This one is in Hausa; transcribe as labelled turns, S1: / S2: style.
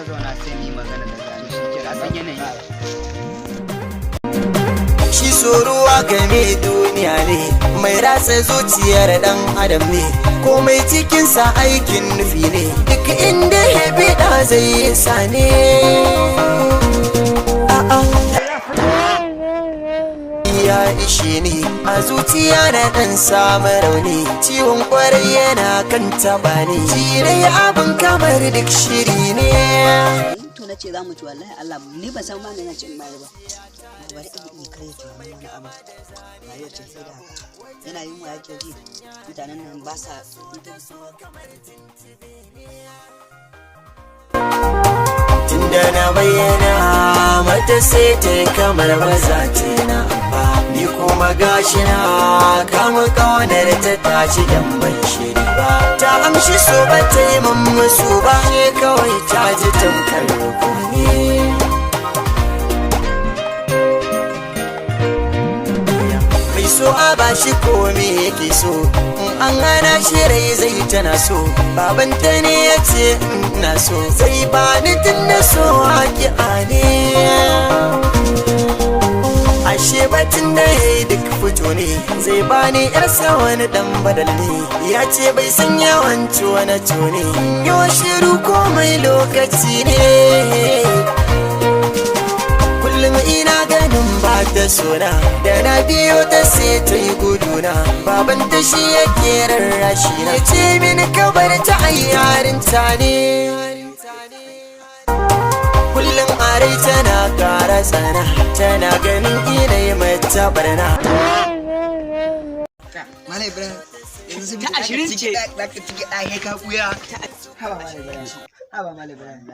S1: ka zauna sai mu yi magana da gani shi kira san yanayi.
S2: Shi so ruwa game duniya ne mai ratsa zuciyar dan adam ne komai cikinsa aikin nufi ne duk inda ya bida zai yi sane. Ya ishe ni a zuciya na dan samu rauni ciwon kwarai yana kan taba ni jirai abin kamar duk shiri ne.
S3: To na ce za mu ci wallahi Allah ni ban san ma me na ce in bayar ba. Bari in kai to wani abu. Bari ce sai da haka. Yana yin waya ke ji mutanen nan ba sa
S2: tunda na bayyana mata sai ta kamar ba za ta na ba ni kuma gashi na kama kaunar ta tashi dan ban shiri ba ta amshi so ba ta yi musu ba ne kawai ta ji tamkar rukuni. Mai so a ba shi komi yake so in an hana shi rai zai tana so babanta ne ya ce ina so zai bani tun na so haƙi ne. Ashe batun da ya yi duk fito ne zai bani yarsa wani dan badal ne ya ce bai san yawan ciwane ne yau shiru komai lokaci ne. Kullum ina ganin ba ta sona da na biyo ta sai ta yi guduna babanta shi yake rarrashi na ce mini kabar ta ayyarinta ne. Kullum arai tana kara tsana tana ganin ina yi mata barna.
S1: Malai Ibrahim yanzu
S3: ta 20 ce
S1: za ka cike ɗaya ka kuya. Haba Malai Ibrahim.